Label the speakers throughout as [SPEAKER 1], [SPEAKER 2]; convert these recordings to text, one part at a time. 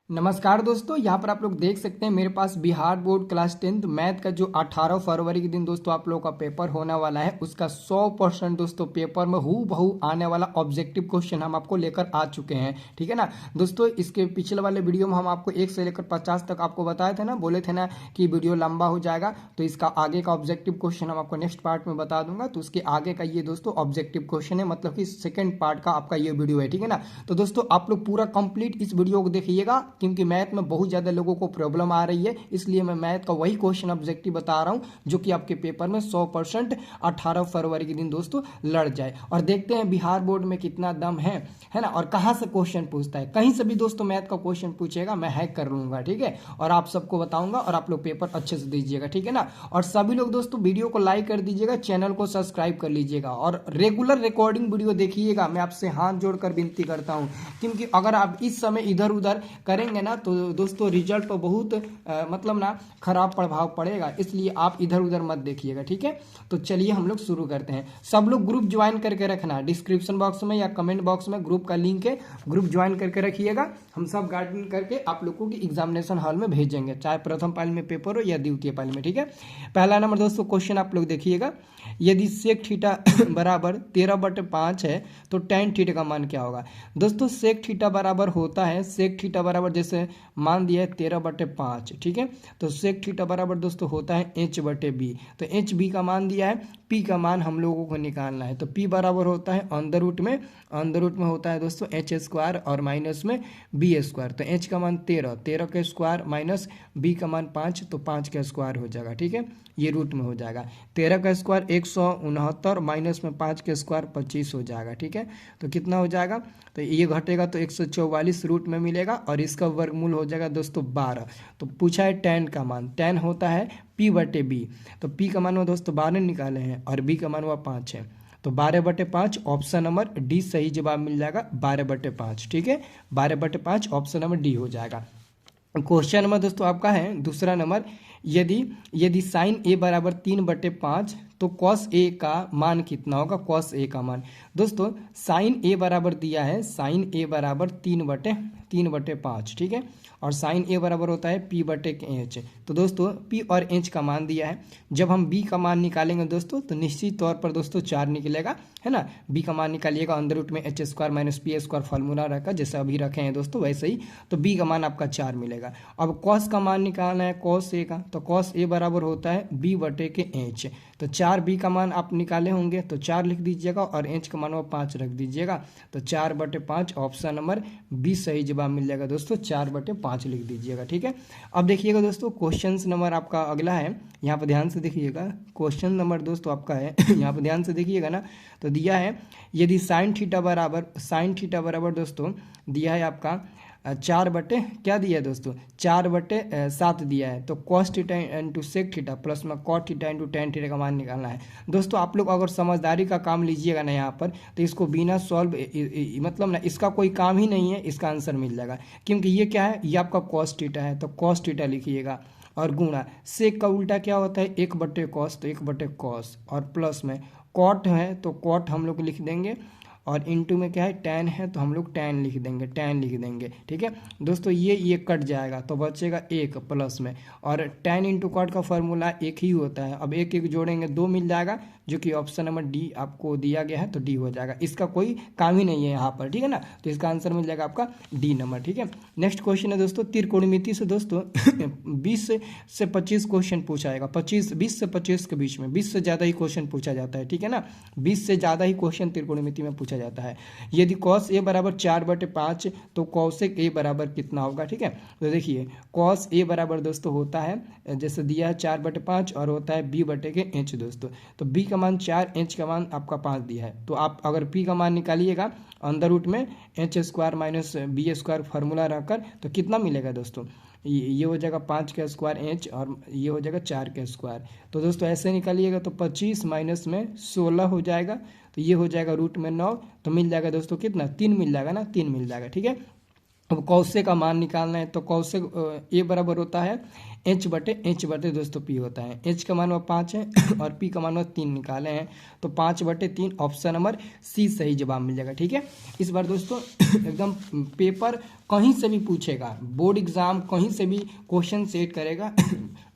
[SPEAKER 1] नमस्कार दोस्तों, यहाँ पर आप लोग देख सकते हैं मेरे पास Bihar board class 10th math का जो 18 फरवरी के दिन दोस्तों आप लोगों का पेपर होने वाला है, उसका 100% दोस्तों पेपर में हूबहू आने वाला ऑब्जेक्टिव क्वेश्चन हम आपको लेकर आ चुके हैं। ठीक है ना दोस्तों, इसके पिछले वाले वीडियो में हम आपको 1 से लेकर 50 तक आपको बताए थे ना, बोले थे ना कि वीडियो लंबा हो जाएगा, तो इसका आगे का ऑब्जेक्टिव क्वेश्चन हम आपको नेक्स्ट पार्ट में बता दूंगा। तो उसके आगे का ये दोस्तों ऑब्जेक्टिव क्वेश्चन है, मतलब कि सेकेंड पार्ट का आपका ये वीडियो है। ठीक है ना, तो दोस्तों आप लोग पूरा कंप्लीट इस वीडियो को देखिएगा, क्योंकि मैथ में बहुत ज़्यादा लोगों को प्रॉब्लम आ रही है, इसलिए मैं मैथ का वही क्वेश्चन ऑब्जेक्टिव बता रहा हूं जो कि आपके पेपर में 100% 18 फरवरी के दिन दोस्तों लड़ जाए। और देखते हैं बिहार बोर्ड में कितना दम है ना, और कहां से क्वेश्चन पूछता है। कहीं से भी दोस्तों मैथ का क्वेश्चन पूछेगा, मैं हैक कर लूंगा। ठीक है, और आप सबको बताऊंगा और आप लोग पेपर अच्छे से दीजिएगा। ठीक है ना, और सभी लोग दोस्तों वीडियो को लाइक कर दीजिएगा, चैनल को सब्सक्राइब कर लीजिएगा और रेगुलर रिकॉर्डिंग वीडियो देखिएगा। मैं आपसे हाथ जोड़कर विनती करता हूं, क्योंकि अगर आप इस समय इधर उधर करेंगे ना तो दोस्तों रिजल्ट पर बहुत मतलब ना खराब प्रभाव पड़ेगा, इसलिए आप इधर उधर मत देखिएगा। ठीक है, तो चलिए हम लोग शुरू करते हैं। सब लोग ग्रुप ज्वाइन करके रखना, डिस्क्रिप्शन बॉक्स में या कमेंट बॉक्स में ग्रुप का लिंक है, ग्रुप ज्वाइन करके रखिएगा। हम सब गाइड करके आप लोगों की एग्जामिनेशन हॉल में भेजेंगे, चाहे प्रथम पाली में पेपर हो या द्वितीय पाली में। ठीक है, पहला नंबर दोस्तों क्वेश्चन आप लोग देखिएगा। यदि सेक थीटा बराबर 13/5 है तो टेन थीटा का मान क्या होगा। दोस्तों सेक थीटा बराबर होता है, सेक थीटा बराबर जैसे मान दिया है 13/5। ठीक है, तो सेक थीटा बराबर दोस्तों होता है h/b। तो एच बी का मान दिया है, पी का मान हम लोगों को निकालना है। तो पी बराबर होता है अंडर रूट में होता है दोस्तों h² और माइनस में b²। तो h का मान 13 का स्क्वायर माइनस b का मान 5, तो 5 का स्क्वायर हो जाएगा। ठीक है, ये रूट में हो जाएगा। 13 का स्क्वायर 169 माइनस में 5 का स्क्वायर 25 हो जाएगा। ठीक है, तो कितना हो जाएगा, तो ये घटेगा तो 144 रूट में मिलेगा और इसका वर्गमूल हो जाएगा दोस्तों 12। तो पूछा है टेन का मान, टेन होता है p/b। तो p का मान हुआ दोस्तों 12 निकाले हैं और b का मान हुआ 5 है, तो 12/5 ऑप्शन नंबर डी सही जवाब मिल जाएगा, 12/5। ठीक है, 12/5 ऑप्शन नंबर डी हो जाएगा। क्वेश्चन नंबर दोस्तों आपका है दूसरा नंबर। यदि यदि साइन ए बराबर 3/5 तो कॉस ए का मान कितना होगा। कॉस ए का मान दोस्तों साइन ए बराबर दिया है, साइन ए बराबर 3/5। ठीक है, और साइन ए बराबर होता है p/h। तो दोस्तों p और h का मान दिया है, जब हम b का मान निकालेंगे दोस्तों तो निश्चित तौर पर दोस्तों 4 निकलेगा, है ना। b का मान निकालिएगा अंदर रूट में h² माइनस p² फॉर्मूला रखा, जैसे अभी रखे हैं दोस्तों वैसे ही, तो b का मान आपका 4 मिलेगा। अब कॉस का मान निकालना है, कॉस ए का, तो कॉस ए बराबर होता है b/h। तो 4b का मान आप निकाले होंगे तो 4 लिख दीजिएगा और h का मान वो 5 रख दीजिएगा, तो 4/5 ऑप्शन नंबर बी सही जवाब मिल जाएगा दोस्तों, 4/5 लिख दीजिएगा। ठीक है, अब देखिएगा दोस्तों क्वेश्चन नंबर आपका अगला है, यहाँ पर ध्यान से देखिएगा। क्वेश्चन नंबर दोस्तों आपका है यहाँ पर ध्यान से देखिएगा ना, तो दिया है यदि साइन थीटा बराबर दोस्तों दिया है आपका 4 बटे क्या दिया है दोस्तों 4/7 दिया है, तो cos theta into sec theta plus में cot theta into tan theta का मान निकालना है। दोस्तों आप लोग अगर समझदारी का काम लीजिएगा ना यहाँ पर, तो इसको बिना सॉल्व मतलब ना इसका कोई काम ही नहीं है, इसका आंसर मिल जाएगा। क्योंकि ये क्या है, ये आपका कॉस थीटा है, तो कॉस थीटा लिखिएगा और गुणा सेक का उल्टा क्या होता है 1/cos, तो 1/cos और प्लस में कॉट है तो कॉट हम लोग लिख देंगे, और इनटू में क्या है टैन है तो हम लोग टैन लिख देंगे। ठीक है दोस्तों, ये कट जाएगा तो बचेगा 1 प्लस में, और टैन इंटू कॉट का फॉर्मूला 1 ही होता है। अब 1 1 जोड़ेंगे 2 मिल जाएगा, जो कि ऑप्शन नंबर डी आपको दिया गया है, तो डी हो जाएगा। इसका कोई काम ही नहीं है यहाँ पर, ठीक है ना, तो इसका आंसर मिल जाएगा आपका डी नंबर। ठीक है, नेक्स्ट क्वेश्चन है दोस्तों त्रिकोणमिति से दोस्तों 20 से 25 क्वेश्चन पूछा जाएगा, 20 से 25 के बीच में 20 से ज़्यादा ही क्वेश्चन पूछा जाता है। ठीक है ना, 20 से ज़्यादा ही क्वेश्चन त्रिकोणमिति में पूछा जाता है। यदि कॉस ए बराबर 4/5 तो कॉसेक ए बराबर कितना होगा। ठीक है, तो देखिए कॉस ए बराबर दोस्तों होता है जैसे दिया है 4/5 और होता है b/h दोस्तों, तो b का मान 4, h का मान आपका 5 दिया है, तो आप अगर p का मान निकालिएगा अंदर रूट में h² माइनस b² फार्मूला रखकर, तो कितना मिलेगा दोस्तों, ये हो जाएगा 5 का स्क्वायर h और ये हो जाएगा 4 का स्क्वायर। तो दोस्तों ऐसे निकालिएगा तो 25 माइनस में 16 हो जाएगा, तो ये हो जाएगा रूट में 9, तो मिल जाएगा दोस्तों कितना 3 मिल जाएगा ना, 3 मिल जाएगा। ठीक है, अब कौशे का मान निकालना है, तो कौशे ए बराबर होता है h बटे दोस्तों p होता है। h का मान 5 है और p का मान 3 निकाले हैं, तो 5/3 ऑप्शन नंबर सी सही जवाब मिल जाएगा। ठीक है, इस बार दोस्तों एकदम पेपर कहीं से भी पूछेगा, बोर्ड एग्जाम कहीं से भी क्वेश्चन सेट करेगा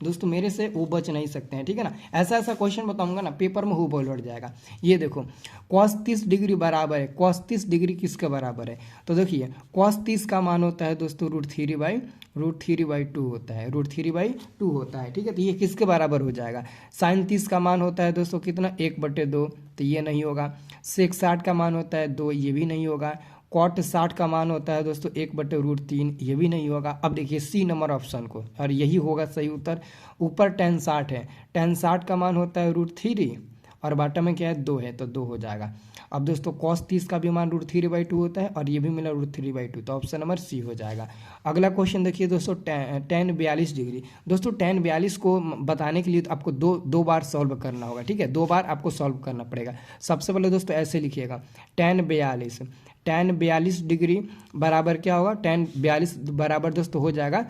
[SPEAKER 1] दोस्तों, मेरे से वो बच नहीं सकते हैं। ठीक है ना, ऐसा ऐसा क्वेश्चन बताऊंगा ना, पेपर में हूबहू लौट जाएगा। ये देखो cos 30 डिग्री बराबर है, cos 30 डिग्री किसके बराबर है? तो देखिए cos 30 का मान होता है दोस्तों √3/2 होता है, √3/2 होता है। ठीक है, तो ये किसके बराबर हो जाएगा? sin 30 का मान होता है दोस्तों कितना? 1/2, तो ये नहीं होगा। sec 60 का मान होता है 2, ये भी नहीं होगा। cot 60 का मान होता है दोस्तों 1/√3, ये भी नहीं होगा। अब देखिए सी नंबर ऑप्शन को, और यही होगा सही उत्तर। ऊपर tan 60 है, tan 60 का मान होता है √3 और बॉटम में क्या है 2 है, तो 2 हो जाएगा। अब दोस्तों cos 30 का भी मान √3/2 होता है और ये भी मिला √3/2, तो ऑप्शन नंबर सी हो जाएगा। अगला क्वेश्चन देखिए दोस्तों, tan 42 डिग्री। दोस्तों tan 42 को बताने के लिए तो आपको दो बार सॉल्व करना होगा। ठीक है, 2 बार आपको सॉल्व करना पड़ेगा। सबसे पहले दोस्तों ऐसे लिखिएगा, tan 42 डिग्री बराबर क्या होगा? tan 42 बराबर दोस्तों हो जाएगा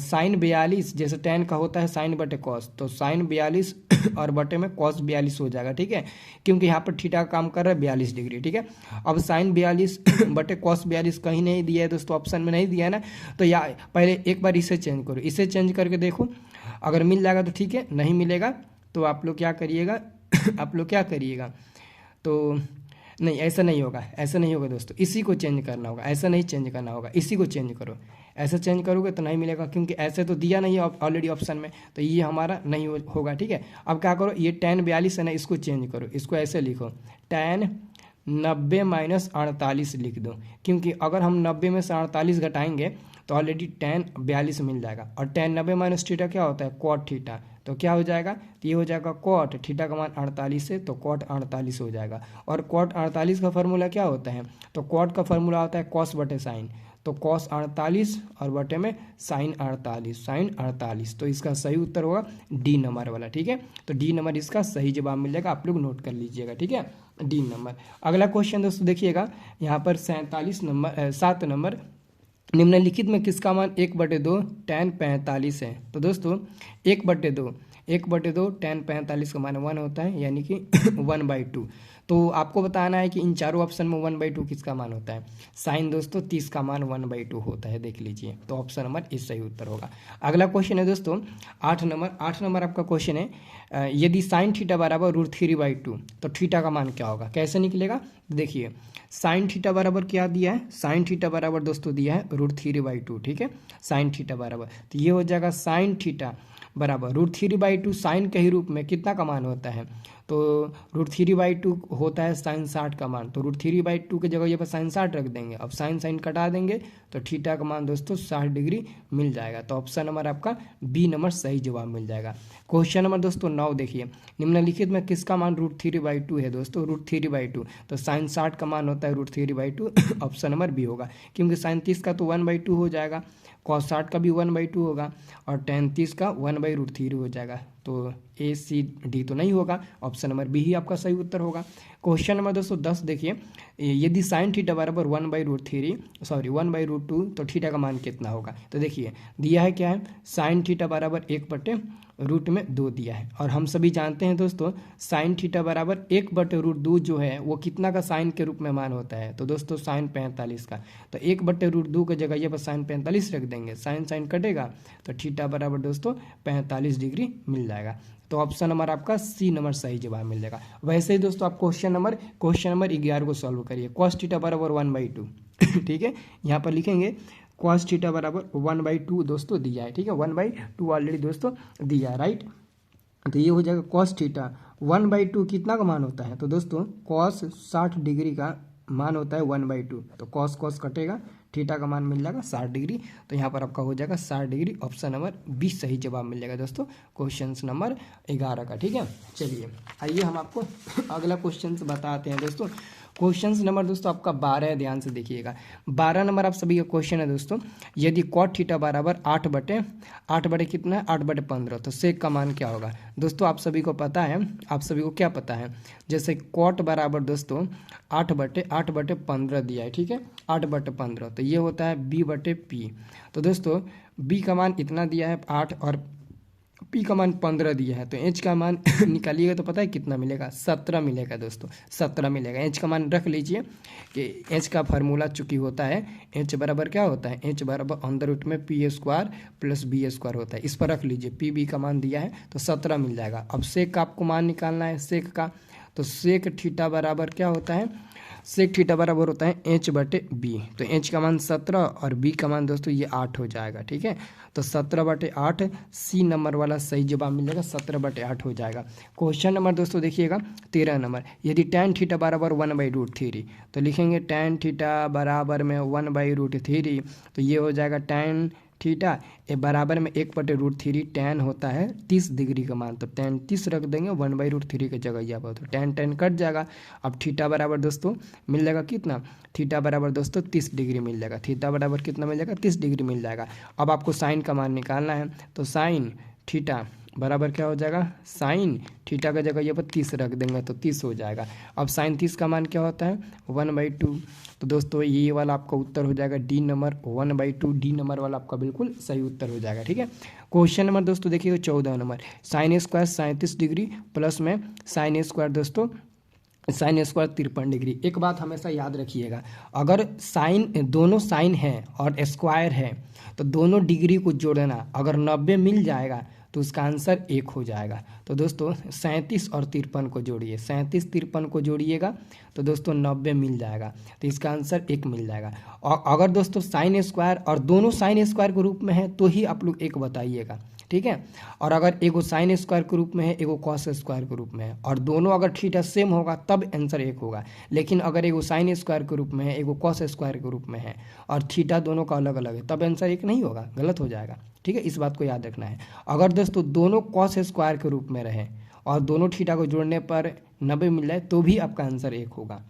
[SPEAKER 1] sin 42, जैसे tan का होता है sin बटे cos, तो sin 42 और बटे में cos 42 हो जाएगा। ठीक है, क्योंकि यहाँ पर थीटा का काम कर रहा है 42 डिग्री। ठीक है, अब sin 42 बटे cos 42 कहीं नहीं दिया है दोस्तों, ऑप्शन में नहीं दिया है ना, तो या पहले एक बार इसे चेंज करो, इसे चेंज करके देखो, अगर मिल जाएगा तो ठीक है, नहीं मिलेगा तो आप लोग क्या करिएगा तो नहीं, ऐसा नहीं होगा, ऐसा नहीं होगा दोस्तों, इसी को चेंज करना होगा, ऐसा नहीं चेंज करना होगा, इसी को चेंज करो। ऐसा चेंज करोगे तो नहीं मिलेगा, क्योंकि ऐसे तो दिया नहीं है ऑलरेडी ऑप्शन में, तो ये हमारा नहीं होगा। ठीक है, अब क्या करो, ये tan 42 है ना, इसको चेंज करो, इसको ऐसे लिखो tan 90 - 48 लिख दो, क्योंकि अगर हम 90 में से 48 घटाएंगे तो ऑलरेडी tan 42 मिल जाएगा, और tan 90 - थीटा क्या होता है? cot थीटा, तो क्या हो जाएगा? तो ये हो जाएगा cot थीटा का मान 48 है, तो cot 48 हो जाएगा। और cot 48 का फार्मूला क्या होता है? तो cot का फार्मूला होता है cos बटे साइन, तो cos 48 और बटे में sin 48, तो इसका सही उत्तर होगा डी नंबर वाला। ठीक है, तो डी नंबर इसका सही जवाब मिल जाएगा, आप लोग नोट कर लीजिएगा। ठीक है, डी नंबर। अगला क्वेश्चन दोस्तों देखिएगा, यहाँ पर 7 नंबर, निम्नलिखित में किसका मान 1/2 tan 45 है? तो दोस्तों 1/2 tan 45 का मान 1 होता है, यानी कि 1/2। तो आपको बताना है कि इन चारों ऑप्शन में 1/2 किसका मान होता है? साइन दोस्तों 30 का मान 1/2 होता है, देख लीजिए, तो ऑप्शन नंबर इस सही उत्तर होगा। अगला क्वेश्चन है दोस्तों 8 नंबर आपका क्वेश्चन है, यदि साइन थीटा बराबर √3/2 तो थीटा का मान क्या होगा? कैसे निकलेगा? देखिए साइन थीटा बराबर क्या दिया है? साइन थीटा बराबर दोस्तों दिया है √3/2। ठीक है, साइन थीटा बराबर, तो ये हो जाएगा साइन थीटा बराबर √3/2 साइन के ही रूप में कितना का मान होता है? तो √3/2 होता है साइन 60 का मान, तो √3/2 की जगह ये पर साइन 60 रख देंगे, अब साइन कटा देंगे तो थीटा का मान दोस्तों 60 डिग्री मिल जाएगा, तो ऑप्शन नंबर आपका बी नंबर सही जवाब मिल जाएगा। क्वेश्चन नंबर दोस्तों 9 देखिए, निम्नलिखित में किसका मान √3/2 है? दोस्तों √3/2, तो साइन 60 का मान होता है √3/2, ऑप्शन नंबर बी होगा, क्योंकि साइन 30 का तो 1/2 हो जाएगा, cos 60 का भी 1/2 होगा, और tan 30 का 1/√3 हो जाएगा, तो ए सी डी तो नहीं होगा, ऑप्शन नंबर बी ही आपका सही उत्तर होगा। क्वेश्चन नंबर दोस्तों 10 देखिए, यदि साइन थीटा बराबर 1/2 तो थीटा का मान कितना होगा? तो देखिए दिया है क्या है, साइन थीटा बराबर 1/√2 दिया है, और हम सभी जानते हैं दोस्तों साइन थीटा बराबर 1/√2 जो है वो कितना का साइन के रूप में मान होता है? तो दोस्तों साइन 45 का, तो 1/√2 की जगह ये पर साइन 45 रख देंगे, साइन कटेगा तो थीटा बराबर दोस्तों 45 डिग्री मिल जाएगा, तो ऑप्शन नंबर आपका सी नंबर सही जवाब मिल जाएगा। वैसे ही दोस्तों आप क्वेश्चन नंबर 11 को सॉल्व करिए, cos थीटा बराबर 1/2 ठीक है, यहाँ पर लिखेंगे cos थीटा बराबर 1/2 दोस्तों दिया है। ठीक है, 1/2 ऑलरेडी दोस्तों दिया है, राइट, तो ये हो जाएगा cos थीटा 1/2 कितना का मान होता है? तो दोस्तों cos 60 डिग्री का मान होता है 1/2, तो cos कटेगा, थीटा का मान मिल जाएगा 60 डिग्री, तो यहाँ पर आपका हो जाएगा 60 डिग्री, ऑप्शन नंबर 20 सही जवाब मिल जाएगा दोस्तों क्वेश्चन नंबर 11 का। ठीक है, चलिए आइए हम आपको अगला क्वेश्चन बताते हैं दोस्तों। क्वेश्चन नंबर दोस्तों आपका 12 है, ध्यान से देखिएगा। 12 नंबर आप सभी का क्वेश्चन है दोस्तों, यदि cot थीटा बराबर 8 बटे कितना है? 8/15, तो सेक का मान क्या होगा? दोस्तों आप सभी को पता है, आप सभी को क्या पता है, जैसे cot बराबर दोस्तों 8/15 दिया है। ठीक है, 8/15, तो ये होता है b/p, तो दोस्तों b का मान इतना दिया है 8 और पी का मान 15 दिया है, तो एच का मान निकालिएगा तो पता है कितना मिलेगा, 17 मिलेगा दोस्तों, 17 मिलेगा। एच का मान रख लीजिए कि एच का फार्मूला चूंकि होता है एच बराबर क्या होता है, एच बराबर अंदर रूट में p square plus b square होता है। इस पर रख लीजिए, पी बी का मान दिया है तो 17 मिल जाएगा। अब सेक का आपको मान निकालना है सेक का, तो सेक थीटा बराबर क्या होता है, सेक थीटा बराबर होता है एच बटे बी। तो एच का मान 17 और बी का मान दोस्तों ये 8 हो जाएगा। ठीक है, तो 17/8 सी नंबर वाला सही जवाब मिलेगा, 17/8 हो जाएगा। क्वेश्चन नंबर दोस्तों देखिएगा 13 नंबर, यदि tan थीटा बराबर 1/√3, तो लिखेंगे tan थीटा बराबर में 1/√3, तो ये हो जाएगा tan थीटा ए बराबर में 1/√3 tan होता है 30 डिग्री का मान, तो tan 30 रख देंगे 1/√3 की जगह यहाँ पर, तो tan कट जाएगा। अब थीटा बराबर दोस्तों मिल जाएगा कितना, थीटा बराबर दोस्तों 30 डिग्री मिल जाएगा, थीटा बराबर कितना मिल जाएगा, 30 डिग्री मिल जाएगा। अब आपको साइन का मान निकालना है, तो साइन थीटा बराबर क्या हो जाएगा, साइन थीटा का जगह ये पर 30 रख देंगे तो 30 हो जाएगा। अब साइन 30 का मान क्या होता है 1/2, तो दोस्तों ये वाला आपका उत्तर हो जाएगा डी नंबर 1/2, डी नंबर वाला आपका बिल्कुल सही उत्तर हो जाएगा। ठीक है, क्वेश्चन नंबर दोस्तों देखिएगा 14 number, sine square 37 degree plus में साइन स्क्वायर दोस्तों साइन स्क्वायर 53 डिग्री। एक बात हमेशा याद रखिएगा, अगर साइन दोनों साइन है और स्क्वायर है तो दोनों डिग्री को जोड़ना, अगर 90 मिल जाएगा तो उसका आंसर 1 हो जाएगा। तो दोस्तों 37 और 53 को जोड़िए, 37 53 को जोड़िएगा तो दोस्तों 90 मिल जाएगा, तो इसका आंसर 1 मिल जाएगा। और अगर दोस्तों साइन स्क्वायर और दोनों साइन स्क्वायर के रूप में है तो ही आप लोग 1 बताइएगा। ठीक है, और अगर एगो साइन स्क्वायर के रूप में है एगो कॉस स्क्वायर के रूप में है और दोनों अगर थीटा सेम होगा तब आंसर 1 होगा, लेकिन अगर एगो साइन स्क्वायर के रूप में है एगो कॉस स्क्वायर के रूप में है और थीटा दोनों का अलग अलग है तब आंसर 1 नहीं होगा, गलत हो जाएगा। ठीक है, इस बात को याद रखना है। अगर दोस्तों दोनों कॉस स्क्वायर के रूप में रहे और दोनों थीटा को जोड़ने पर 90 मिल जाए तो भी आपका आंसर 1 होगा,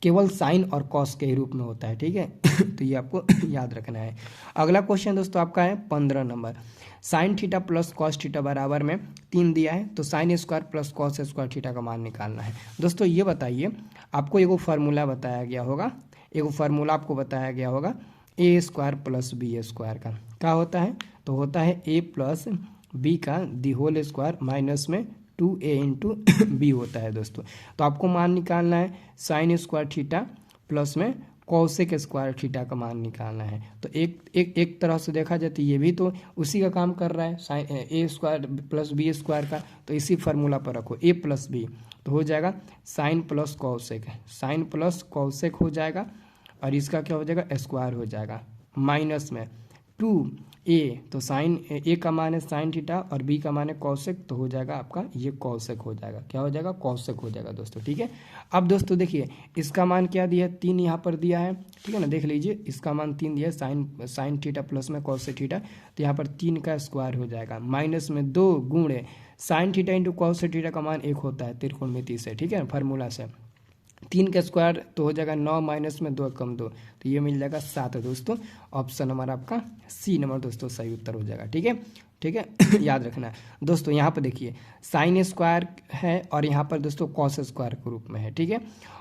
[SPEAKER 1] केवल साइन और कॉस के ही रूप में होता है। ठीक है तो ये आपको याद रखना है। अगला क्वेश्चन दोस्तों आपका है 15 number, sine theta plus cos theta बराबर में 3 दिया है, तो sine square plus cos square theta का मान निकालना है। दोस्तों ये बताइए, आपको एगो फार्मूला बताया गया होगा, एगो फार्मूला आपको बताया गया होगा ए स्क्वायर प्लस बी स्क्वायर का, क्या होता है, तो होता है ए प्लस बी का दी होल स्क्वायर माइनस में 2a इंटू बी होता है दोस्तों। तो आपको मान निकालना है साइन स्क्वायर थीटा प्लस में कॉसेक स्क्वायर थीटा का मान निकालना है। तो एक तरह से देखा जाए तो ये भी तो उसी का काम कर रहा है, साइन ए स्क्वायर प्लस बी स्क्वायर का, तो इसी फार्मूला पर रखो ए प्लस बी, तो हो जाएगा sine plus cosec, sine plus cosec हो जाएगा और इसका क्या हो जाएगा स्क्वायर हो जाएगा माइनस में 2a, तो साइन ए का मान है साइन थीटा और बी का मान है कॉसेक, तो हो जाएगा आपका ये कॉसेक हो जाएगा, क्या हो जाएगा कॉसेक हो जाएगा दोस्तों। ठीक है, अब दोस्तों देखिए इसका मान क्या दिया है 3 यहाँ पर दिया है। ठीक है ना, देख लीजिए इसका मान 3 दिया है साइन थीटा प्लस में कॉसेक थीटा, तो यहाँ पर 3 का स्क्वायर हो जाएगा माइनस में 2 गुणे sine theta into cosec theta का मान 1 होता है त्रिकोणमिति से। ठीक है, फार्मूला से 3 का स्क्वायर तो हो जाएगा 9 माइनस में 2 कम 2, तो ये मिल जाएगा 7 दोस्तों। ऑप्शन नंबर आपका सी नंबर दोस्तों सही उत्तर हो जाएगा। ठीक है, ठीक है याद रखना है दोस्तों। यहाँ पर देखिए साइन स्क्वायर है और यहाँ पर दोस्तों कॉस स्क्वायर के रूप में है। ठीक है,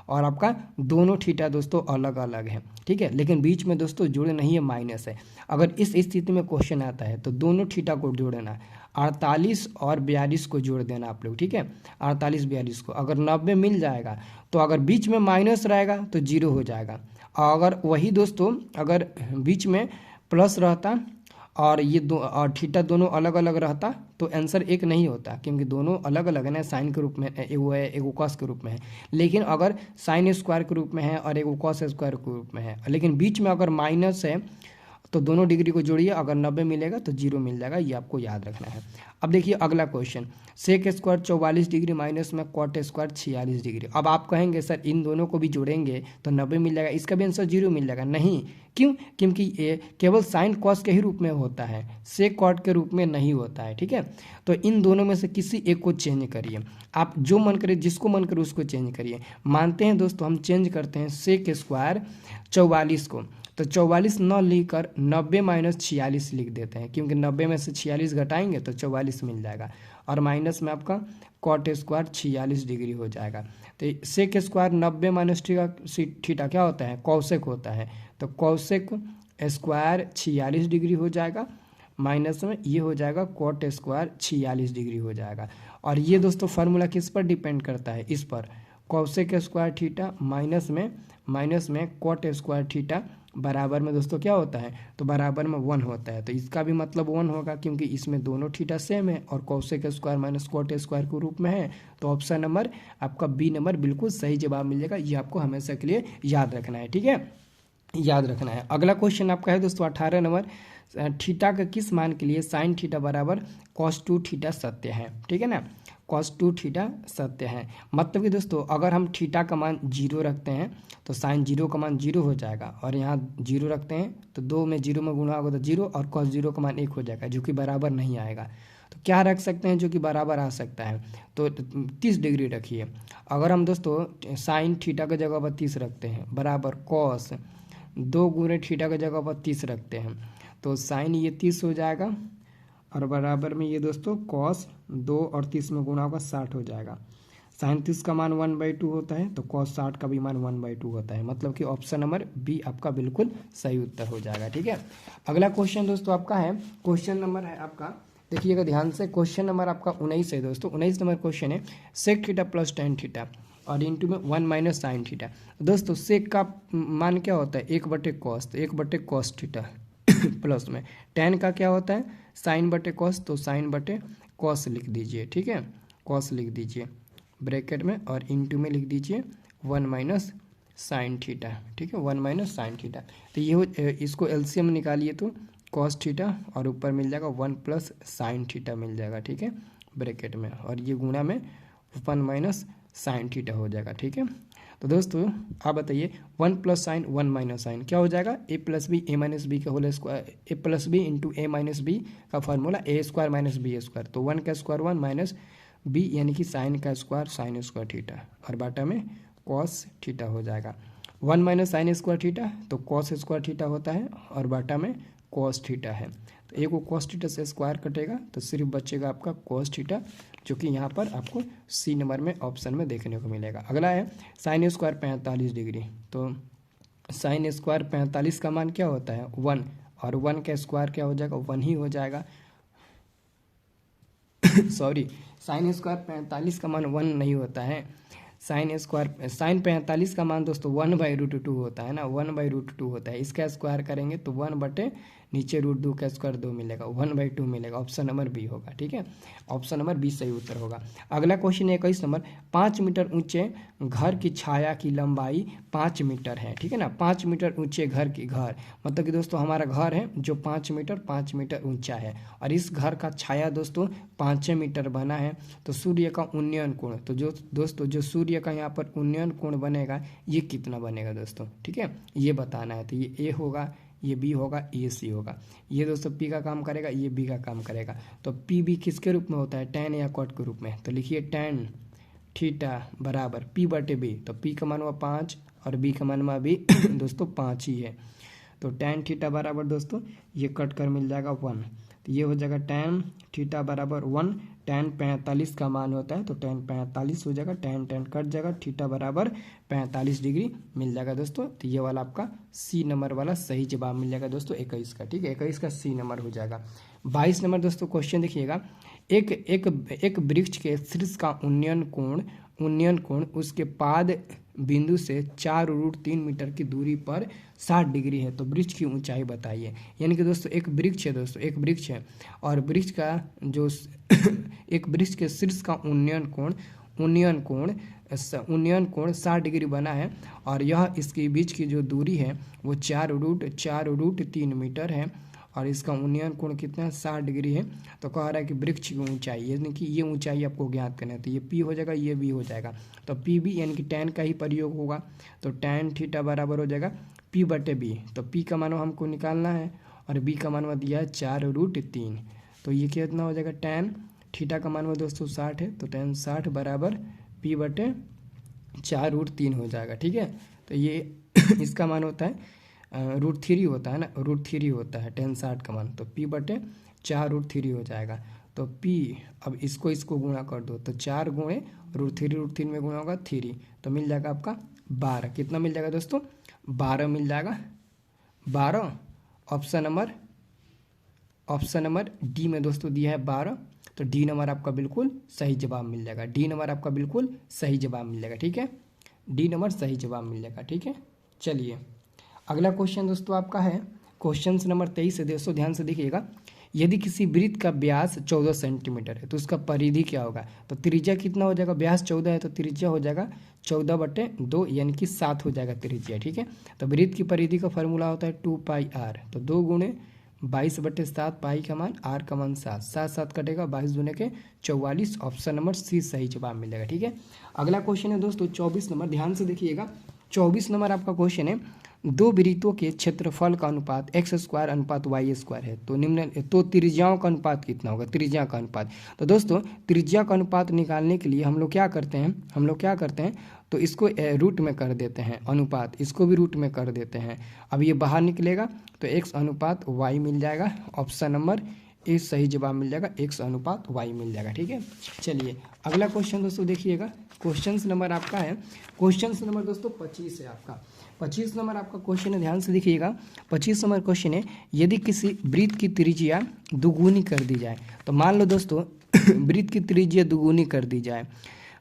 [SPEAKER 1] और आपका दोनों थीटा दोस्तों अलग अलग है। ठीक है, लेकिन बीच में दोस्तों जुड़े नहीं है, माइनस है। अगर इस स्थिति में क्वेश्चन आता है तो दोनों थीटा को जोड़ना, 48 और 42 को जोड़ देना आप लोग। ठीक है, 48 42 को, अगर 90 मिल जाएगा तो अगर बीच में माइनस रहेगा तो 0 हो जाएगा, और अगर वही दोस्तों अगर बीच में प्लस रहता और ये दो और थीटा दोनों अलग अलग रहता तो आंसर 1 नहीं होता, क्योंकि दोनों अलग अलग है ना, साइन के रूप में एगो है एगो कॉस के रूप में है। लेकिन अगर साइन स्क्वायर के रूप में है और एगो कॉस स्क्वायर के रूप में है, लेकिन बीच में अगर माइनस है तो दोनों डिग्री को जोड़िए, अगर 90 मिलेगा तो 0 मिल जाएगा, ये आपको याद रखना है। अब देखिए अगला question, sec square 44 degree minus में कॉट स्क्वायर 46 डिग्री। अब आप कहेंगे सर इन दोनों को भी जोड़ेंगे तो 90 मिल जाएगा, इसका भी आंसर 0 मिल जाएगा। नहीं, क्यों, क्योंकि ये केवल साइन कॉस के ही रूप में होता है, सेक कॉट के रूप में नहीं होता है। ठीक है, तो इन दोनों में से किसी एक को चेंज करिए, आप जो मन करे जिसको मन करे उसको चेंज करिए। मानते हैं दोस्तों हम चेंज करते हैं सेक स्क्वायर 44 को, तो 44 न लिखकर 90 माइनस 46 लिख देते हैं, क्योंकि 90 में से 46 घटाएंगे तो 44 मिल जाएगा, और माइनस में आपका कॉट स्क्वायर 46 डिग्री हो जाएगा। तो सेक स्क्वायर 90 माइनस थीटा क्या होता है, कॉसेक होता है, तो कॉसेक स्क्वायर 46 डिग्री हो जाएगा माइनस में ये हो जाएगा कॉट स्क्वायर 46 डिग्री हो जाएगा। और ये दोस्तों फार्मूला किस पर डिपेंड करता है, इस पर कॉसेक स्क्वायर थीटा माइनस में कॉट स्क्वायर थीटा बराबर में दोस्तों क्या होता है, तो बराबर में 1 होता है। तो इसका भी मतलब 1 होगा क्योंकि इसमें दोनों थीटा सेम है और cosec square minus cot square के रूप में है। तो ऑप्शन नंबर आपका बी नंबर बिल्कुल सही जवाब मिल जाएगा। ये आपको हमेशा के लिए याद रखना है, ठीक है, याद रखना है। अगला क्वेश्चन आपका है दोस्तों 18 नंबर, थीटा का किस मान के लिए साइन थीटा बराबर कॉस 2 थीटा सत्य है, ठीक है ना, कॉस 2 थीटा सत्य है। मतलब कि दोस्तों अगर हम थीटा का मान 0 रखते हैं तो साइन 0 का मान 0 हो जाएगा, और यहाँ 0 रखते हैं तो 2 में 0 में गुणा होगा तो 0, और कॉस 0 का मान 1 हो जाएगा जो कि बराबर नहीं आएगा। तो क्या रख सकते हैं जो कि बराबर आ सकता है, तो 30 डिग्री रखिए। अगर हम दोस्तों साइन थीटा की जगह पर 30 रखते हैं बराबर कॉस 2 गुणे थीटा की जगह पर 30 रखते हैं तो साइन ये 30 हो जाएगा, और बराबर में ये दोस्तों कॉस 2 और 30 में गुणा होगा 60 हो जाएगा। साइन 30 का मान 1/2 होता है तो कॉस 60 का भी मान 1/2 होता है। मतलब कि ऑप्शन नंबर बी आपका बिल्कुल सही उत्तर हो जाएगा, ठीक है। अगला क्वेश्चन दोस्तों आपका है, क्वेश्चन नंबर है आपका, देखिएगा ध्यान से, क्वेश्चन नंबर आपका 19 है दोस्तों। 19 नंबर क्वेश्चन है sec theta plus tan theta और इंटू में 1 माइनस साइन थीटा। दोस्तों सेक का मान क्या होता है 1/cos, तो 1/cos थीटा प्लस में टेन का क्या होता है साइन बटे कॉस, तो साइन बटे कॉस लिख दीजिए, ठीक है, कॉस लिख दीजिए ब्रैकेट में, और इंटू में लिख दीजिए 1 माइनस साइन थीटा, ठीक है, 1 माइनस साइन थीटा। तो ये हो, इसको एलसीएम निकालिए तो कॉस थीटा और ऊपर मिल जाएगा 1 प्लस साइन थीटा मिल जाएगा, ठीक है, ब्रैकेट में, और ये गुणा में 1 माइनस साइन थीटा हो जाएगा, ठीक है। तो दोस्तों आप बताइए 1 प्लस साइन 1 माइनस साइन क्या हो जाएगा, ए प्लस बी ए माइनस बी का होल स्क्वायर, ए प्लस बी इंटू ए माइनस बी का फार्मूला ए स्क्वायर माइनस बी स्क्वायर, तो 1 का स्क्वायर 1 माइनस बी यानी कि साइन का स्क्वायर साइन स्क्वायर थीटा, और बाटा में कॉस थीटा हो जाएगा। 1 माइनस साइन स्क्वायर थीटा तो कॉस स्क्वायर थीटा होता है, और बाटा में कॉस थीटा है। तो एक वो कॉस थीटा से स्क्वायर कटेगा तो सिर्फ बचेगा आपका कॉस थीटा, जो कि यहाँ पर आपको सी नंबर में ऑप्शन में देखने को मिलेगा। अगला है साइन स्क्वायर 45 डिग्री, तो साइन स्क्वायर 45 का मान क्या होता है 1, और 1 का स्क्वायर क्या हो जाएगा 1 ही हो जाएगा सॉरी, साइन स्क्वायर 45 का मान 1 नहीं होता है, साइन स्क्वायर साइन 45 का मान दोस्तों 1/√2 होता है ना, 1/√2 होता है। इसका स्क्वायर करेंगे तो 1 बटे नीचे √2 का स्क्वायर 2 मिलेगा, 1/2 मिलेगा। ऑप्शन नंबर बी होगा, ठीक है, ऑप्शन नंबर बी सही उत्तर होगा। अगला क्वेश्चन 21 नंबर, 5 मीटर ऊंचे घर की छाया की लंबाई 5 मीटर है, ठीक है ना, 5 मीटर ऊंचे घर मतलब कि दोस्तों हमारा घर है जो 5 मीटर ऊंचा है, और इस घर का छाया दोस्तों 5 मीटर बना है। तो सूर्य का उन्नयन कोण, तो जो दोस्तों जो सूर्य का यहाँ पर उन्नयन कोण बनेगा ये कितना बनेगा दोस्तों, ठीक है, ये बताना है। तो ये ए होगा, ये बी होगा, ये सी होगा, ये दोस्तों पी का काम करेगा, ये बी का काम करेगा। तो पी बी किसके रूप में होता है टेन या कॉट के रूप में, तो लिखिए टेन थीटा बराबर पी बटे बी, तो पी का मान हुआ 5 और बी का मान हुआ भी दोस्तों 5 ही है। तो टेन थीटा बराबर दोस्तों ये कट कर मिल जाएगा 1, तो ये हो जाएगा टेन थीटा बराबर 1, टेन 45 का मान होता है तो टेन 45 हो जाएगा, टेन टेन कट जाएगा, थीटा बराबर 45 डिग्री मिल जाएगा दोस्तों। तो ये वाला आपका सी नंबर वाला सही जवाब मिल जाएगा दोस्तों 21 का, ठीक है, 21 का सी नंबर हो जाएगा। 22 नंबर दोस्तों क्वेश्चन देखिएगा, एक वृक्ष के शीर्ष का उन्नयन कोण उसके पाद बिंदु से 4√3 मीटर की दूरी पर 60 डिग्री है, तो वृक्ष की ऊंचाई बताइए। यानी कि दोस्तों एक वृक्ष है दोस्तों, एक वृक्ष है और वृक्ष का जो एक वृक्ष के शीर्ष का उन्नयन कोण 60 डिग्री बना है, और यह इसके बीच की जो दूरी है वो 4√3 मीटर है, और इसका उन्नयन कोण कितना है 60 डिग्री है। तो कह रहा है कि वृक्ष की ऊंचाई, यानी कि ये ऊंचाई आपको ज्ञात करना है। तो ये पी हो जाएगा, ये बी हो जाएगा, तो पी बी यानी कि टेन का ही प्रयोग होगा, तो टेन थीटा बराबर हो जाएगा पी बटे बी। तो पी का मान हमको निकालना है और बी का मान दिया है 4√3, तो ये कितना हो जाएगा टेन थीटा का मान दोस्तों 60 है, तो टेन 60 बराबर पी बटे 4√3 हो जाएगा, ठीक है। तो ये इसका मान होता है √3 होता है ना, √3 होता है टेन 60 का मान, तो पी बटे 4√3 हो जाएगा। तो पी अब इसको गुणा कर दो, तो 4 गुणे √3 में गुणा होगा 3, तो मिल जाएगा आपका 12। कितना मिल जाएगा दोस्तों 12 मिल जाएगा, 12 option number option number D में दोस्तों दिया है 12, तो डी नंबर आपका बिल्कुल सही जवाब मिल जाएगा। डी नंबर आपका बिल्कुल सही जवाब मिल जाएगा। ठीक है, डी नंबर सही जवाब मिल जाएगा। ठीक है, चलिए अगला क्वेश्चन दोस्तों आपका है क्वेश्चन नंबर 23 है दोस्तों, ध्यान से देखिएगा। यदि किसी वृत्त का व्यास 14 सेंटीमीटर है तो उसका परिधि क्या होगा? तो त्रिज्या कितना हो जाएगा? व्यास 14 है तो त्रिज्या हो जाएगा 14/2 यानी कि 7 हो जाएगा त्रिज्या। ठीक है, तो वृत्त की परिधि का फॉर्मूला होता है 2πr, तो 2 गुणे 22/7, पाई का मान आर का मान 7, 7 7 कटेगा, 22 दूने के 44, ऑप्शन नंबर सी सही जवाब मिलेगा। ठीक है, अगला क्वेश्चन है दोस्तों 24 नंबर, ध्यान से देखिएगा। 24 नंबर आपका क्वेश्चन है, दो वृत्तों के क्षेत्रफल का अनुपात x² अनुपात y² है, तो निम्न तो त्रिज्याओं का अनुपात कितना होगा? त्रिज्या का अनुपात, तो दोस्तों त्रिज्या का अनुपात निकालने के लिए हम लोग क्या करते हैं, तो इसको रूट में कर देते हैं अनुपात, इसको भी रूट में कर देते हैं। अब ये बाहर निकलेगा तो x अनुपात y मिल जाएगा, ऑप्शन नंबर ए सही जवाब मिल जाएगा, x अनुपात y मिल जाएगा। ठीक है, चलिए अगला क्वेश्चन दोस्तों देखिएगा। क्वेश्चन नंबर आपका है क्वेश्चन नंबर दोस्तों 25 है आपका। 25 नंबर आपका क्वेश्चन है, ध्यान से देखिएगा। 25 नंबर क्वेश्चन है, यदि किसी वृत्त की त्रिज्या दुगुनी कर दी जाए, तो मान लो दोस्तों वृत्त की त्रिज्या दुगुनी कर दी जाए,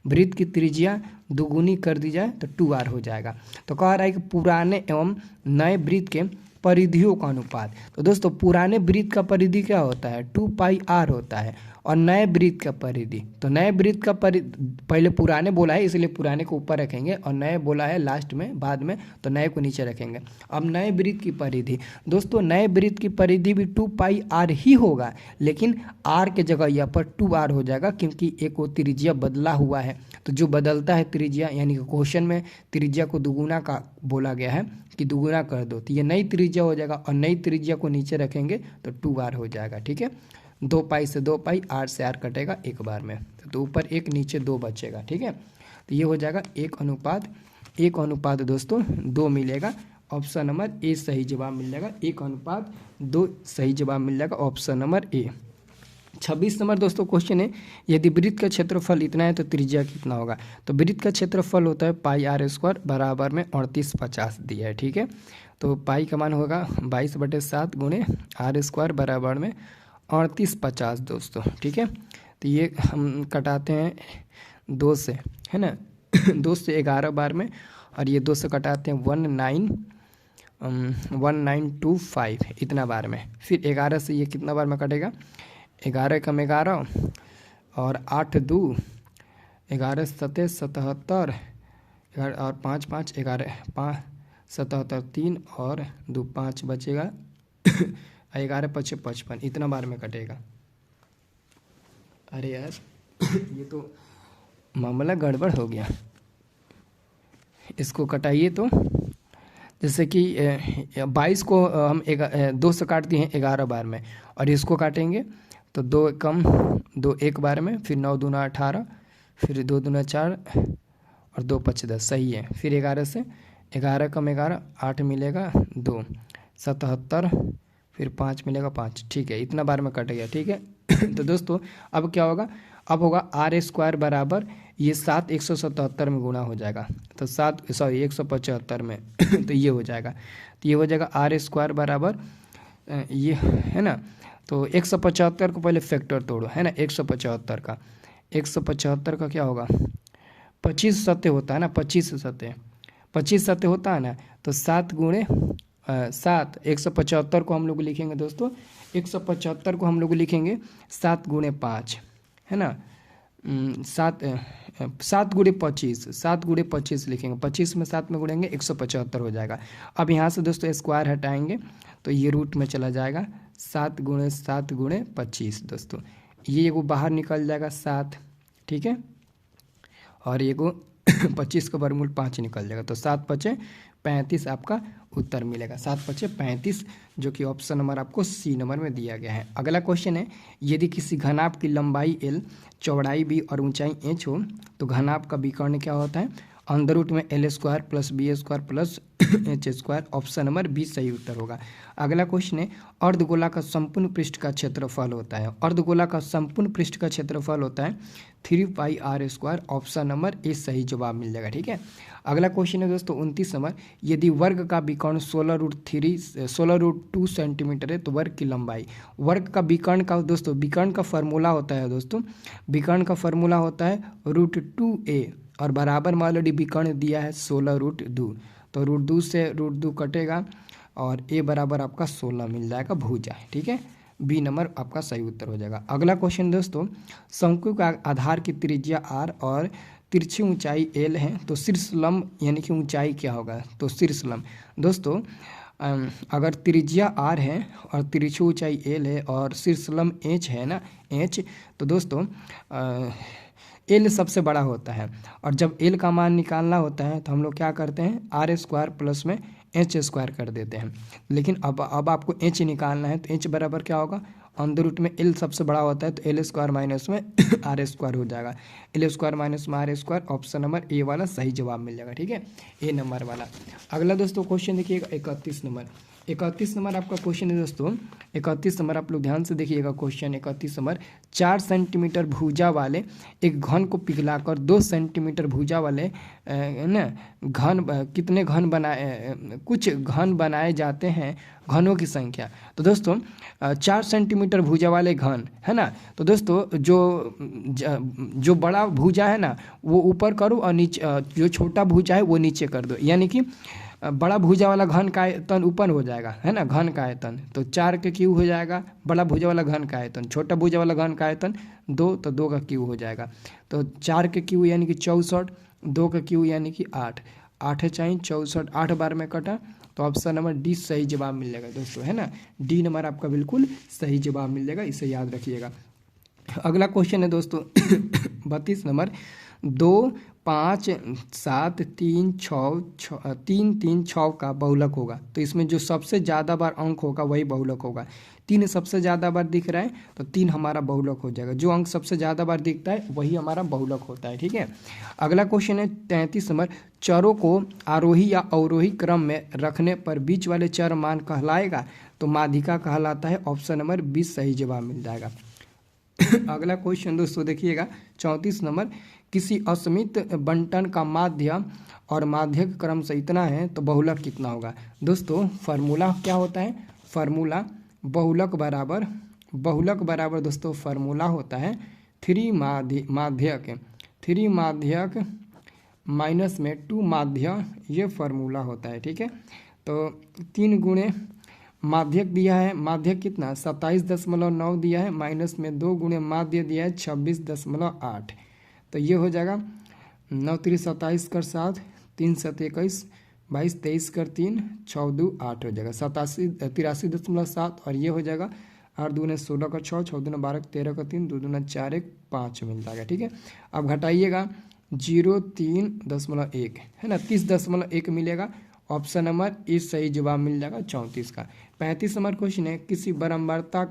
[SPEAKER 1] वृत्त की त्रिज्या दुगुनी कर दी जाए तो 2r हो जाएगा। तो कह रहा है कि पुराने एवं नए वृत्त के परिधियों का अनुपात, तो दोस्तों पुराने वृत्त का परिधि क्या होता है? 2πr होता है, और नए वृत्त का परिधि, तो नए वृत्त का पहले पुराने बोला है इसलिए पुराने को ऊपर रखेंगे, और नए बोला है लास्ट में बाद में, तो नए को नीचे रखेंगे। अब नए वृत्त की परिधि, दोस्तों नए वृत्त की परिधि भी 2πr ही होगा, लेकिन r के जगह यहाँ पर 2r हो जाएगा, क्योंकि एक वो त्रिज्या बदला हुआ है। तो जो बदलता है त्रिज्या, यानी कि क्वेश्चन में त्रिज्या को दुगुना का बोला गया है कि दुगुना कर दो, तो ये नई त्रिज्या हो जाएगा, और नई त्रिज्या को नीचे रखेंगे तो 2r हो जाएगा। ठीक है, 2π से 2π, r से r कटेगा एक बार में, तो ऊपर 1 नीचे 2 बचेगा। ठीक है, तो ये हो जाएगा 1:1 दोस्तों 2 मिलेगा, ऑप्शन नंबर ए सही जवाब मिल जाएगा, 1:2 सही जवाब मिल जाएगा, ऑप्शन नंबर ए। 26 नंबर दोस्तों क्वेश्चन है, यदि वृत्त का क्षेत्रफल इतना है तो त्रिज्या कितना होगा? तो वृत्त का क्षेत्रफल होता है πr² बराबर में 3850 दिया है। ठीक है, तो पाई का मान होगा 22/7 गुणे r² बराबर में 3850 दोस्तों। ठीक है, तो ये हम कटाते हैं 2 से, है ना 2 से 11 बार में, और ये 2 से कटाते हैं 1925 इतना बार में, फिर 11 से ये कितना बार में कटेगा? 11 कम 11 और 8 2 11 7 77 और 5 5 11 5 77 3 और 2 5 बचेगा 11 5 55 इतना बार में कटेगा। अरे यार ये तो मामला गड़बड़ हो गया, इसको कटाइए। तो जैसे कि 22 को हम 2 से काट दिए हैं 11 बार में, और इसको काटेंगे तो 2 कम 2 1 बार में, फिर 9 दूना 18, फिर 2 दूना 4 और 2 5 10 सही है। फिर 11 से 11 कम 11 8 मिलेगा 2 77, फिर 5 मिलेगा 5। ठीक है, इतना बार में कट गया। ठीक है तो दोस्तों अब क्या होगा? अब होगा r² बराबर ये 7 177 में गुणा हो जाएगा, तो 175 में तो ये हो जाएगा, तो ये हो जाएगा r² बराबर ये है ना, तो 175 को पहले फैक्टर तोड़ो, है ना 175 का क्या होगा? 25 सत्य होता है ना, 25 सत्य होता है ना, तो 7 गुणे 7 175 को हम लोग लिखेंगे दोस्तों, 175 को हम लोग लिखेंगे 7 गुणे 5, है ना 7 गुणे 25 लिखेंगे, 25 में 7 में गुणेंगे 175 हो जाएगा। अब यहाँ से दोस्तों स्क्वायर हटाएंगे तो ये रूट में चला जाएगा, 7 गुणे 25 दोस्तों, ये एगो बाहर निकल जाएगा 7, ठीक है, और एगो 25 का वर्गमूल 5 निकल जाएगा, तो 7 5 35 आपका उत्तर मिलेगा, 7 5 35, जो कि ऑप्शन नंबर आपको सी नंबर में दिया गया है। अगला क्वेश्चन है, यदि किसी घनाभ की लंबाई l, चौड़ाई b और ऊंचाई h हो तो घनाभ का विकर्ण क्या होता है? अंडर रूट में l square plus b square plus h square. Option number b सही उत्तर होगा। अगला क्वेश्चन है अर्धगोला का संपूर्ण पृष्ठ का क्षेत्रफल होता है। अर्धगोला का संपूर्ण पृष्ठ का क्षेत्रफल होता है 3πr²। ऑप्शन नंबर ए सही जवाब मिल जाएगा। ठीक है, अगला क्वेश्चन है दोस्तों 29 नंबर, यदि वर्ग का विकर्ण 16√2 सेंटीमीटर है तो वर्ग की लंबाई। वर्ग का विकर्ण का दोस्तों विकर्ण का फॉर्मूला होता है दोस्तों, विकर्ण का फॉर्मूला होता है √2a और बराबर मान लो विकर्ण दिया है 16√2, तो √2 से √2 कटेगा और a बराबर आपका 16 मिल जाएगा भुजा। ठीक है, बी नंबर आपका सही उत्तर हो जाएगा। अगला क्वेश्चन दोस्तों, शंकु का आधार की त्रिज्या r और तिरछी ऊंचाई l है तो शीर्ष लंब यानी कि ऊंचाई क्या होगा। तो शीर्ष लंब दोस्तों अगर त्रिज्या r है और तिरछी ऊंचाई l है और शीर्ष लंब h है ना, h, तो दोस्तों l सबसे बड़ा होता है और जब l का मान निकालना होता है तो हम लोग क्या करते हैं r² प्लस में h² कर देते हैं। लेकिन अब आपको h निकालना है तो h बराबर क्या होगा, अंदर रूट में l सबसे बड़ा होता है तो l² माइनस में r² हो जाएगा, l² माइनस में r²। ऑप्शन नंबर ए वाला सही जवाब मिल जाएगा। ठीक है, ए नंबर वाला। अगला दोस्तों क्वेश्चन देखिएगा 31 नंबर। 31 नंबर आपका क्वेश्चन है दोस्तों, 31 नंबर आप लोग ध्यान से देखिएगा। क्वेश्चन 31 नंबर, 4 सेंटीमीटर भुजा वाले एक घन को पिघलाकर 2 सेंटीमीटर भुजा वाले ना घन कितने घन बनाए, कुछ घन बनाए जाते हैं, घनों की संख्या। तो दोस्तों 4 सेंटीमीटर भुजा वाले घन है ना, तो दोस्तों जो बड़ा भुजा है ना वो ऊपर करो और नीचे जो छोटा भुजा है वो नीचे कर दो, यानी कि बड़ा भुजा वाला घन का आयतन ऊपर हो जाएगा है ना, घन का आयतन तो 4 के क्यू हो जाएगा, बड़ा भुजा वाला घन का आयतन, छोटा भुजा वाला घन का आयतन 2 तो 2 का क्यू हो जाएगा। तो 4 के क्यू यानी कि 64, 2 का क्यू यानी कि 8, 8 चाहिए 64, 8 बार में कटा तो ऑप्शन नंबर डी सही जवाब मिल जाएगा दोस्तों है ना, डी नंबर आपका बिल्कुल सही जवाब मिल जाएगा, इसे याद रखिएगा। अगला क्वेश्चन है दोस्तों 32 नंबर, 2, 5, 7, 3, 6 का बहुलक होगा। तो इसमें जो सबसे ज़्यादा बार अंक होगा वही बहुलक होगा। 3 सबसे ज़्यादा बार दिख रहा है तो 3 हमारा बहुलक हो जाएगा, जो अंक सबसे ज़्यादा बार दिखता है वही हमारा बहुलक होता है। ठीक है, अगला क्वेश्चन है 33 नंबर, चरों को आरोही या अवरोही क्रम में रखने पर बीच वाले चर मान कहलाएगा तो माध्यिका कहलाता है। ऑप्शन नंबर 20 सही जवाब मिल जाएगा। अगला क्वेश्चन दोस्तों देखिएगा 34 नंबर, किसी असीमित बंटन का माध्य और माध्यक क्रम से इतना है तो बहुलक कितना होगा। दोस्तों फार्मूला क्या होता है, फार्मूला बहुलक बराबर दोस्तों फार्मूला होता है 3 माध्यक माइनस में 2 माध्य, ये फार्मूला होता है। ठीक है, तो 3 गुणे माध्यक दिया है, माध्यक कितना 27.9 दिया है, माइनस में 2 गुणे माध्य दिया है 26.8, तो ये हो जाएगा 9 3 27 कर 7, 3 7 21, 22 23 कर 3, 6 2 8 हो जाएगा 83.7 और ये हो जाएगा 8 2 16 का 6, 6 2 12 13 का 3, 2 2 4 1 5 मिल जाएगा। ठीक है, अब घटाइएगा 0.3.1 है ना, 30.1 मिलेगा। ऑप्शन नंबर ए सही जवाब मिल जाएगा 34 का। 35 नंबर क्वेश्चन है, किसी बारंबारता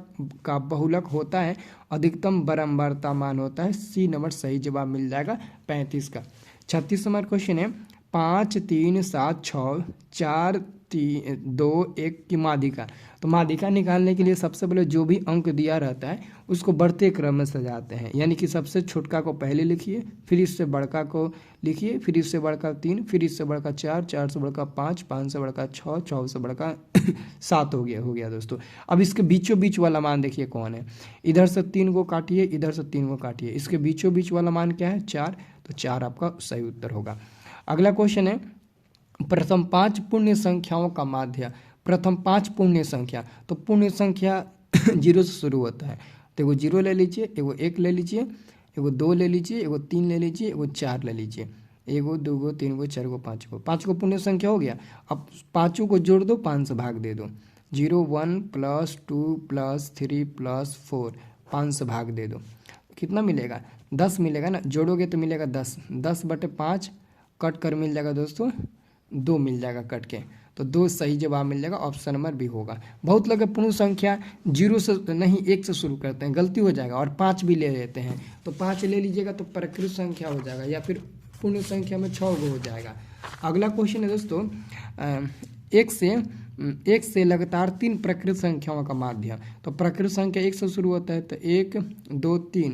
[SPEAKER 1] का बहुलक होता है, अधिकतम बारंबारता मान होता है, सी नंबर सही जवाब मिल जाएगा 35 का। 36 नंबर क्वेश्चन है, 5 3 7 6 4 3 2 1 की माध्यिका। तो माध्यिका निकालने के लिए सबसे पहले जो भी अंक दिया रहता है उसको बढ़ते क्रम में सजाते हैं, यानी कि सबसे छोटका को पहले लिखिए, फिर इससे बड़का को लिखिए, फिर इससे बड़का 3, फिर इससे बड़का 4, 4 से बड़का 5, 5 से बड़का 6, 6 से बड़का 7 हो गया दोस्तों। अब इसके बीचों बीच वाला मान देखिए कौन है, इधर से 3 को काटिए, इधर से 3 को काटिए, इसके बीचों बीच वाला मान क्या है 4, तो 4 आपका सही उत्तर होगा। अगला क्वेश्चन है, प्रथम 5 पूर्ण संख्याओं का माध्य। प्रथम 5 पूर्ण संख्या, तो पूर्ण संख्या 0 से शुरू होता है, तो एगो 0 ले लीजिए, एगो 1 ले लीजिए, एगो 2 ले लीजिए, एगो 3 ले लीजिए, एगो 4 ले लीजिए, एगो 2 गो 3 गो 4 गो 5 गो पूर्ण संख्या हो गया। अब पाँचों को जोड़ दो, 5 से भाग दे दो, 0 1 + 2 + 3 + 4, 5 से भाग दे दो, कितना मिलेगा 10 मिलेगा ना, जोड़ोगे तो मिलेगा 10, 10/5 कट कर मिल जाएगा दोस्तों 2 मिल जाएगा कट के, तो 2 सही जवाब मिल जाएगा। ऑप्शन नंबर बी होगा। बहुत लोग पूर्ण संख्या 0 से नहीं 1 से शुरू करते हैं, गलती हो जाएगा और 5 भी ले लेते हैं, तो 5 ले लीजिएगा तो प्रकृत संख्या हो जाएगा, या फिर पूर्ण संख्या में 6 गो हो जाएगा। अगला क्वेश्चन है दोस्तों, एक से लगातार 3 प्रकृत संख्याओं का माध्य। तो प्रकृत संख्या 1 से शुरू होता है, तो 1 2 3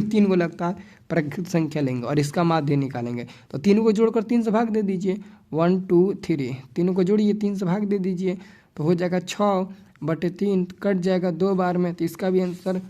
[SPEAKER 1] 3 को लगातार प्रकृत संख्या लेंगे और इसका माध्य निकालेंगे। तो तीनों को जोड़कर 3 से भाग दे दीजिए, 1 2 3, तीनों को जोड़िए 3 से भाग दे दीजिए, तो हो जाएगा 6/3, कट जाएगा 2 बार में, तो इसका भी आंसर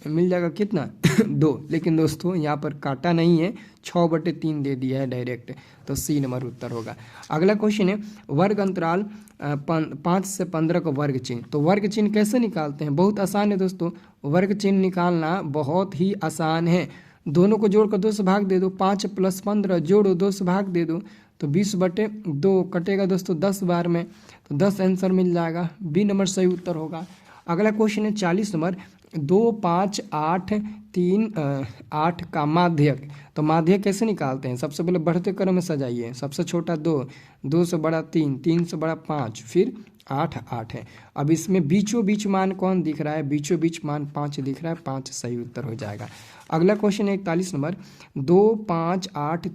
[SPEAKER 1] मिल जाएगा कितना 2। लेकिन दोस्तों यहाँ पर काटा नहीं है, 6/3 दे दिया है डायरेक्ट, तो सी नंबर उत्तर होगा। अगला क्वेश्चन है वर्ग अंतराल 5 से 15 का वर्ग चिन्ह। तो वर्ग चिन्ह कैसे निकालते हैं? बहुत आसान है दोस्तों, वर्ग चिन्ह निकालना बहुत ही आसान है। दोनों को जोड़कर 2 से भाग दे दो, 5 + 15 जोड़ो 2 से भाग दे दो, तो 20/2 कटेगा दोस्तों 10 बार में, तो 10 आंसर मिल जाएगा, बी नंबर सही उत्तर होगा। अगला क्वेश्चन है 40 नंबर, 2 5 8 3 8 का माध्यक। तो माध्यक कैसे निकालते हैं? सबसे पहले बढ़ते क्रम में सजाइए, सबसे छोटा 2, 2 से बड़ा 3, 3 से बड़ा 5, फिर 8 8 है। अब इसमें बीचों बीच मान कौन दिख रहा है? बीचों बीच मान 5 दिख रहा है, 5 सही उत्तर हो जाएगा। अगला क्वेश्चन है 41 नंबर, 2 5 8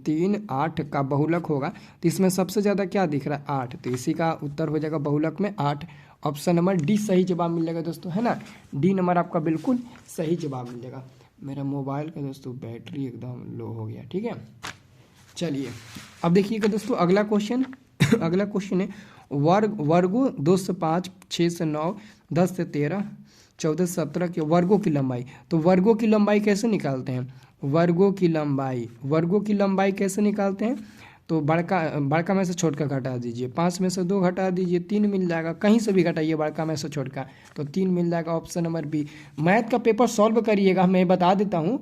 [SPEAKER 1] 3 8 का बहुलक होगा। तो इसमें सबसे ज़्यादा क्या दिख रहा है? 8, तो इसी का उत्तर हो जाएगा बहुलक में 8। ऑप्शन नंबर डी सही जवाब मिलेगा दोस्तों, है ना, डी नंबर आपका बिल्कुल सही जवाब मिलेगा। मेरा मोबाइल का दोस्तों बैटरी एकदम लो हो गया, ठीक है। चलिए अब देखिएगा दोस्तों अगला क्वेश्चन अगला क्वेश्चन है वर्गों 2 से 5 6 से 9 10 से 13 14 से 17 के वर्गों की लंबाई। तो वर्गों की लंबाई कैसे निकालते हैं? वर्गों की लंबाई कैसे निकालते हैं? तो बड़का में से छोटका घटा दीजिए, 5 में से 2 घटा दीजिए, 3 मिल जाएगा। कहीं से भी घटाइए बड़का में से छोटका, तो 3 मिल जाएगा। Option number b. मैथ का पेपर सॉल्व करिएगा, मैं बता देता हूँ,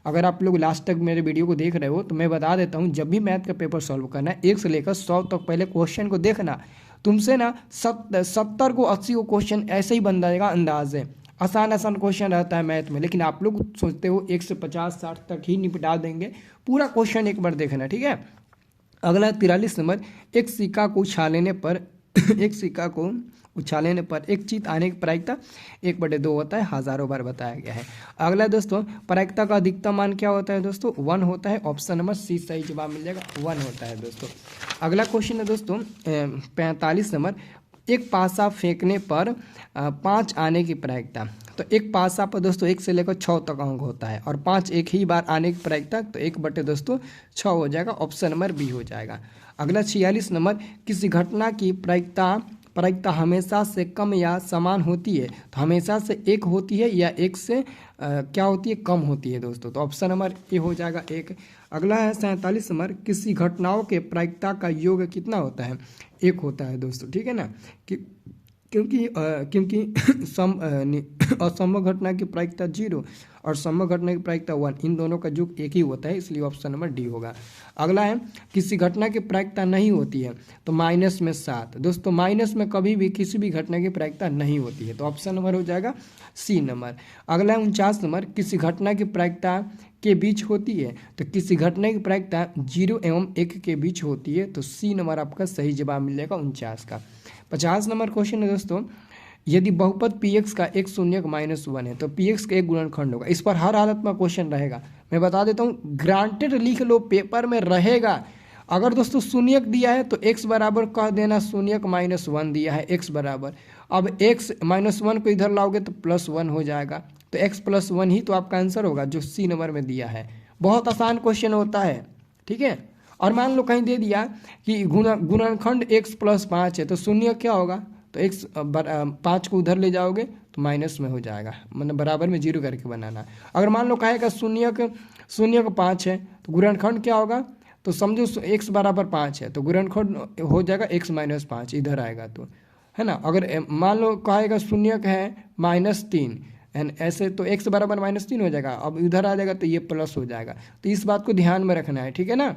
[SPEAKER 1] अगर आप लोग लास्ट तक मेरे वीडियो को देख रहे हो तो मैं बता देता हूँ, जब भी मैथ का पेपर सॉल्व करना है 1 से लेकर 100 तक पहले क्वेश्चन को देखना। तुमसे ना 70 को 80 को क्वेश्चन ऐसे ही बन जाएगा अंदाज है। आसान क्वेश्चन रहता है मैथ में, लेकिन आप लोग सोचते हो 1 से 50 60 तक ही निपटा देंगे। पूरा क्वेश्चन एक बार देखना, ठीक है। अगला 43 नंबर, एक सिक्का को उछालने पर एक चीत आने की प्रायिकता 1/2 होता है, हजारों बार बताया गया है। अगला दोस्तों प्रायिकता का अधिकतम मान क्या होता है दोस्तों? 1 होता है। ऑप्शन नंबर सी सही जवाब मिल जाएगा, 1 होता है दोस्तों। अगला क्वेश्चन है दोस्तों 45 नंबर, एक पासा फेंकने पर 5 आने की प्रायिकता। तो एक पासा पर दोस्तों 1 से लेकर 6 तक अंक होता है, और 5 एक ही बार आने की प्रायिकता, तो 1/6 हो जाएगा। ऑप्शन नंबर बी हो जाएगा। अगला 46 नंबर, किसी घटना की प्रायिकता हमेशा से कम या समान होती है। तो हमेशा से 1 होती है या 1 से क्या होती है? कम होती है दोस्तों। तो ऑप्शन नंबर ए हो जाएगा 1। अगला है 47 नंबर, किसी घटनाओं के प्रायिकता का योग कितना होता है? 1 होता है दोस्तों, ठीक है ना, क्योंकि असंभव घटना की प्रायिकता 0 और संभव घटना की प्रायिकता 1, इन दोनों का योग 1 ही होता है, इसलिए ऑप्शन नंबर डी होगा। अगला है किसी घटना की प्रायिकता नहीं होती है, तो माइनस में 7। दोस्तों माइनस में कभी भी किसी भी घटना की प्रायिकता नहीं होती है, तो ऑप्शन नंबर हो जाएगा सी नंबर। अगला है 49 नंबर, किसी घटना की प्रायिकता के बीच होती है। तो किसी घटना की प्रायिकता 0 एवं 1 के बीच होती है, तो सी नंबर आपका सही जवाब मिलेगा 49 का। 50 नंबर क्वेश्चन है दोस्तों, यदि बहुपद px का एक शून्यक -1 है, तो px का एक गुणनखंड होगा। इस पर हर हालत में क्वेश्चन रहेगा, मैं बता देता हूँ, ग्रांटेड लिख लो, पेपर में रहेगा। अगर दोस्तों शून्यक दिया है तो x बराबर कह देना, शून्यक -1 दिया है, x बराबर, अब x -1 को इधर लाओगे तो +1 हो जाएगा, तो x + 1 ही तो आपका आंसर होगा, जो सी नंबर में दिया है। बहुत आसान क्वेश्चन होता है, ठीक है। और मान लो कहीं दे दिया कि गुणनखंड x + 5 है, तो शून्य क्या होगा? तो x 5 को उधर ले जाओगे तो माइनस में हो जाएगा, मतलब बराबर में 0 करके बनाना। अगर मान लो कहेगा शून्य का 5 है, तो गुणनखंड क्या होगा? तो समझो x बराबर 5 है, तो गुणनखंड हो जाएगा x - 5, इधर आएगा तो, है ना। अगर मान लो कहेगा शून्य है -3 एंड ऐसे, तो x बराबर -3 हो जाएगा, अब इधर आ जाएगा तो ये प्लस हो जाएगा। तो इस बात को ध्यान में रखना है, ठीक है ना।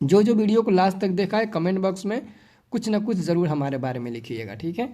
[SPEAKER 1] जो वीडियो को लास्ट तक देखा है, कमेंट बॉक्स में कुछ ना कुछ ज़रूर हमारे बारे में लिखिएगा, ठीक है।